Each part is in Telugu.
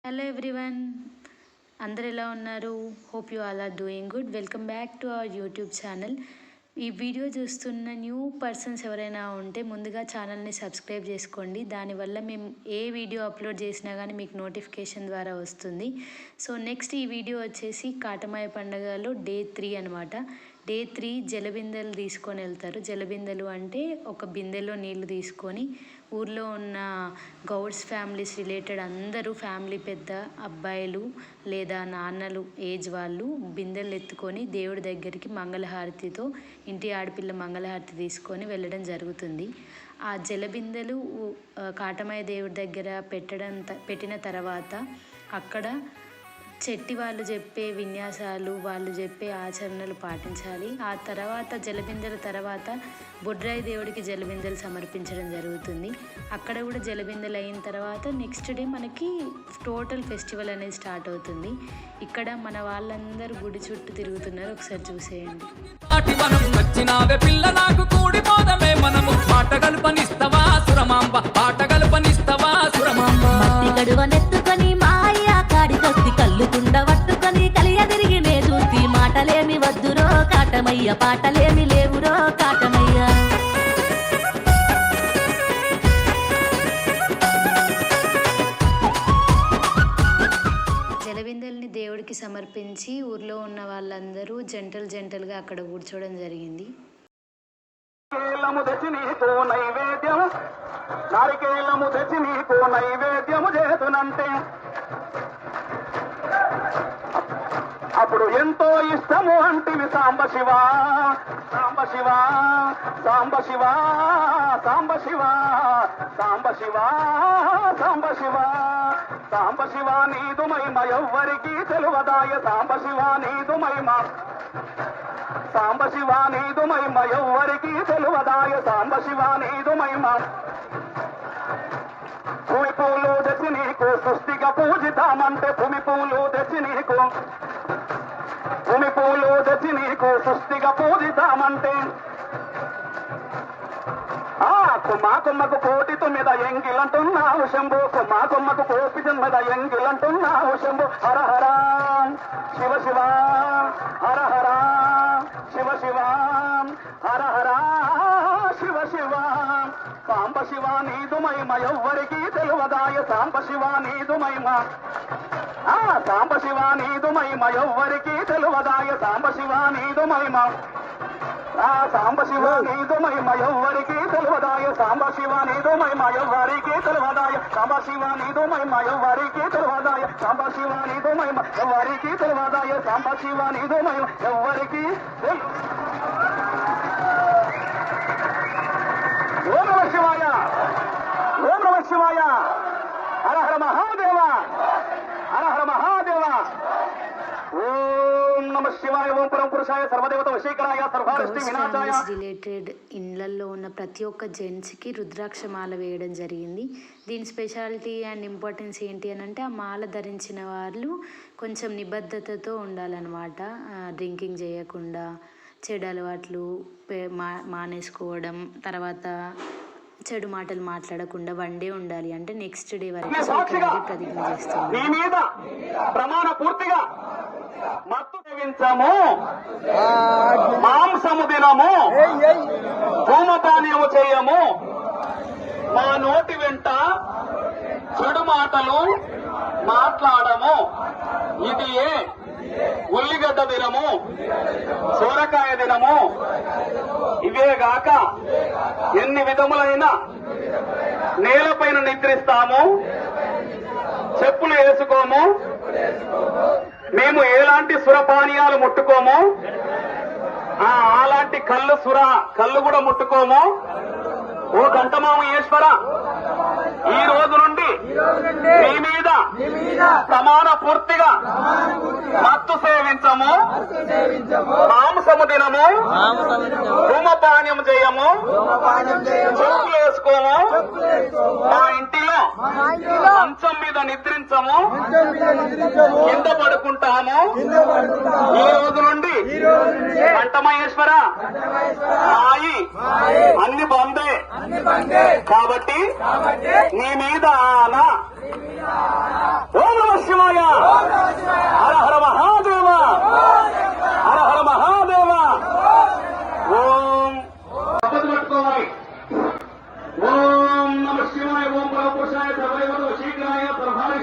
హలో ఎవ్రీవన్, అందరు ఎలా ఉన్నారు? Hope you all are doing good. Welcome back to our YouTube channel. ఈ వీడియో చూస్తున్న న్యూ పర్సన్స్ ఎవరైనా ఉంటే ముందుగా ఛానల్ని సబ్స్క్రైబ్ చేసుకోండి. దానివల్ల మేము ఏ వీడియో అప్లోడ్ చేసినా కానీ మీకు నోటిఫికేషన్ ద్వారా వస్తుంది. సో నెక్స్ట్ ఈ వీడియో వచ్చేసి కాటమాయ పండుగలో డే 3 అనమాట. డే 3 జలబిందెలు తీసుకొని వెళ్తారు. జలబిందెలు అంటే ఒక బిందెలో నీళ్లు తీసుకొని ఊర్లో ఉన్న గౌడ్స్ ఫ్యామిలీస్ రిలేటెడ్ అందరూ ఫ్యామిలీ పెద్ద అబ్బాయిలు లేదా నాన్నలు ఏజ్ వాళ్ళు బిందెలు ఎత్తుకొని దేవుడి దగ్గరికి మంగళహారతితో ఇంటి ఆడపిల్ల మంగళహారతి తీసుకొని వెళ్ళడం జరుగుతుంది. ఆ జలబిందెలు కాటమాయ దేవుడి దగ్గర పెట్టిన తర్వాత అక్కడ చెట్టి వాళ్ళు చెప్పే విన్యాసాలు, వాళ్ళు చెప్పే ఆచరణలు పాటించాలి. ఆ తర్వాత జలబిందెల తర్వాత బొడ్రాయి దేవుడికి జలబిందెలు సమర్పించడం జరుగుతుంది. అక్కడ కూడా జలబిందెలు అయిన తర్వాత నెక్స్ట్ డే మనకి టోటల్ ఫెస్టివల్ అనేది స్టార్ట్ అవుతుంది. ఇక్కడ మన వాళ్ళందరూ గుడి చుట్టూ తిరుగుతున్నారు, ఒకసారి చూసేయండి. మాటలేమి వద్దురో కాటమయ్య, పాటలేమి లేవురో కాటమయ్య. జలబిందెల్ని దేవుడికి సమర్పించి ఊర్లో ఉన్న వాళ్ళందరూ జంటలుగా అక్కడ కూర్చోవడం జరిగింది. నారికేళము తెచ్చి నీకు నైవేద్యము చేతునంటే అప్పుడు ఎంతో ఇష్టము అంటివి సాంబ శివ సాంబ శివ సాంబ శివ సాంబ శివ సాంబ శివ సాంబ శివ సాంబ శివ నీదు మహిమ ఎవ్వరికి తెలువదాయ. సాంబ శివ నీదు మహిమ, సాంబ శివ నీదు మహిమ ఎవ్వరికి తెలువదాయ. సాంబ శివ నీదు మహిమ. భూమి పూలు తెచ్చి నీకు సృష్టిగా పూజితామంటే, భూమి పూలు తెచ్చి నీకు, భూమి పూలు తెచ్చి నీకు సృష్టిగా పూజితామంటే, కుమ్మా కొమ్మకు కోటి తొమ్మిద ఎంగిలంటున్నావు శంభు, కుమ్మా కొమ్మకు కోటి తొమ్మిద ఎంగిలంటున్నావు శంభు. హర హర శివ శివ, హర హర శివ శివ, హర హర శివ శివ. సాంబ శివ నీదు మహిమ ఎవ్వరికి తెలువదాయ. సాంబ శివ నీదు మహిమ, సాంబ శివ నీదు మహిమ ఎవ్వరికి తెలువదాయ. సాంబ శివ నీదు మహిమ, సాంబ శివ నీదు మహిమ ఎవ్వరికి తెలువదాయ. సాంబ శివ నీదు మహిమ ఎవ్వరికి తెలువదాయ. సాంబ శివ నీదు మహిమ ఎవ్వరికి తెలువదాయ. సాంబ శివ నీదు మహిమ ఎవ్వరికి తెలువదాయ. సాంబ శివ నీదు మహిమ ఎవ్వరికి. ఓం నమ శివాయ, ఓం నమ శివాయ. హర హర మహాదేవ, హర హర మహాదేవ. ఓం నమ శివాయ. ఓం పరం పురుషాయ సర్వదేవత వశీకరాయ సర్వారిష్టి వినాశాయ. రిలేటెడ్ ఇళ్లలో ఉన్న ప్రతి ఒక్క జెంట్స్కి రుద్రాక్ష మాల వేయడం జరిగింది. దీని స్పెషాలిటీ అండ్ ఇంపార్టెన్స్ ఏంటి అని అంటే, ఆ మాల ధరించిన వాళ్ళు కొంచెం నిబద్ధతతో ఉండాలన్నమాట. డ్రింకింగ్ చేయకుండా, చెడు అలవాట్లు మానేసుకోవడం, తర్వాత చెడు మాటలు మాట్లాడకుండా వన్డే ఉండాలి. అంటే నెక్స్ట్ డే వరకు ప్రతిజ్ఞ చేస్తుంది. నీ మీద ప్రమాణ పూర్తిగా మత్తు సేవించము, మాంసము తినము, ధూమపానీయము చేయము, మా నోటి వెంట చెడు మాటలు మాట్లాడము. ఇది ఉల్లిగడ్డ దినము, సోరకాయ దినము, ఇవేగాక ఎన్ని విధములైన నేలపైన నిద్రిస్తాము, చెప్పులు వేసుకోము, మేము ఎలాంటి సురపానీయాలు ముట్టుకోము, అలాంటి కళ్ళు కూడా ముట్టుకోము. ఓ గంటమామ ఈశ్వర, ఈ రోజు నుండి మీ మీద ప్రమాణ పూర్తిగా మత్తు సేవించము, మాంసము తినము, ధూమపానీయం చేయము, చెప్పులు వేసుకోము, మా ఇంటిలో మంచం మీద నిద్రించము, కింద పడుకుంటాము. ఈ రోజు నుండి కంఠమహేశ్వర మాయి అన్ని బందే కాబట్టి నీ మీద ఆన. ఓం నమః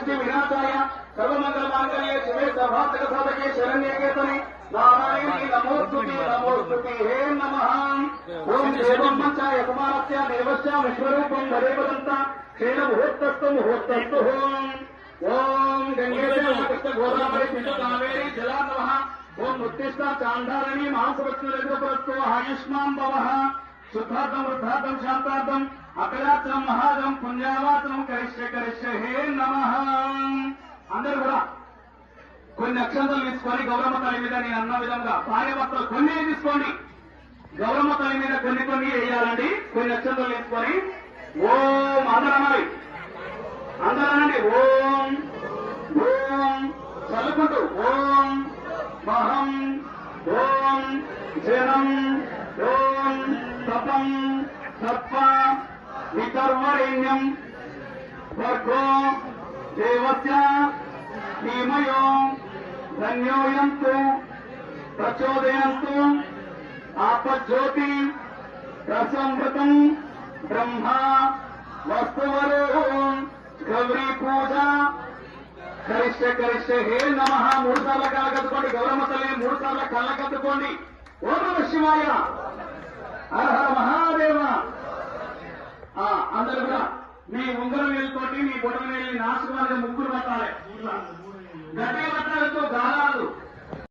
సృష్టి వినాశాయ సర్వమంగళ మాంగళ్యే శివే సర్వార్థక సాధకే శరణ్యే కేతనే నారాయణీ నమోస్తుతే నమోస్తుతే హే నమః. ఓం దేవం మంచాయ కుమారస్య దేవస్య విశ్వరూపం వదేవదంత క్షీణ ముహూర్తస్థు ముహూర్తస్థు. ఓం గంగే కృష్ణ గోదావరి సింధు కావేరీ జలా నమః. ఓం ఉత్తిష్ట చాండారణి మాంసవత్సరస్తు ఆయుష్మాన్ భవః. శుద్ధార్థం వృద్ధార్థం శాంతార్థం అకలాత్రం మహాదం పుణ్యావాచనం కరిష్య కరిష్య హే నమః. అందరూ కూడా కొన్ని అక్షంతలు తీసుకొని గౌరమ్మ తల్లి మీద నేను అన్న విధంగా భార్యాభర్తలు కొన్ని తీసుకోండి. గౌరమ్మ తల్లి మీద కొన్ని వేయాలండి. కొన్ని అక్షంతలు తీసుకొని ఓం అందరనండి ఓం ఓం చదువుకుంటూ ఓం మహం ఓం జనం ఓం తపం తత్వ వితర్వరేణ్యం భర్గో దేవస్య ధీమయో ధన్యోయంతు ప్రచోదయంతు ఆపజ్యోతి రసమృతం బ్రహ్మ వస్తువరో గౌరీ పూజ కరిష్య కరిష్య హే నమః. 3 సార్లు కళ్ళకద్దుకోండి. గౌరమ్మ తల్లి 3 సార్లు కళ్ళకద్దుకోండి. ఓం నమః శివాయ హర హర మహాదేవ. అందరూ కూడా మీ ఉంగరం వేలుతోటి మీ బొటన వేలి నాశకుమారిగా ముగ్గురు పట్టాలి. గట్టిగా పట్టాలతో గాలాలు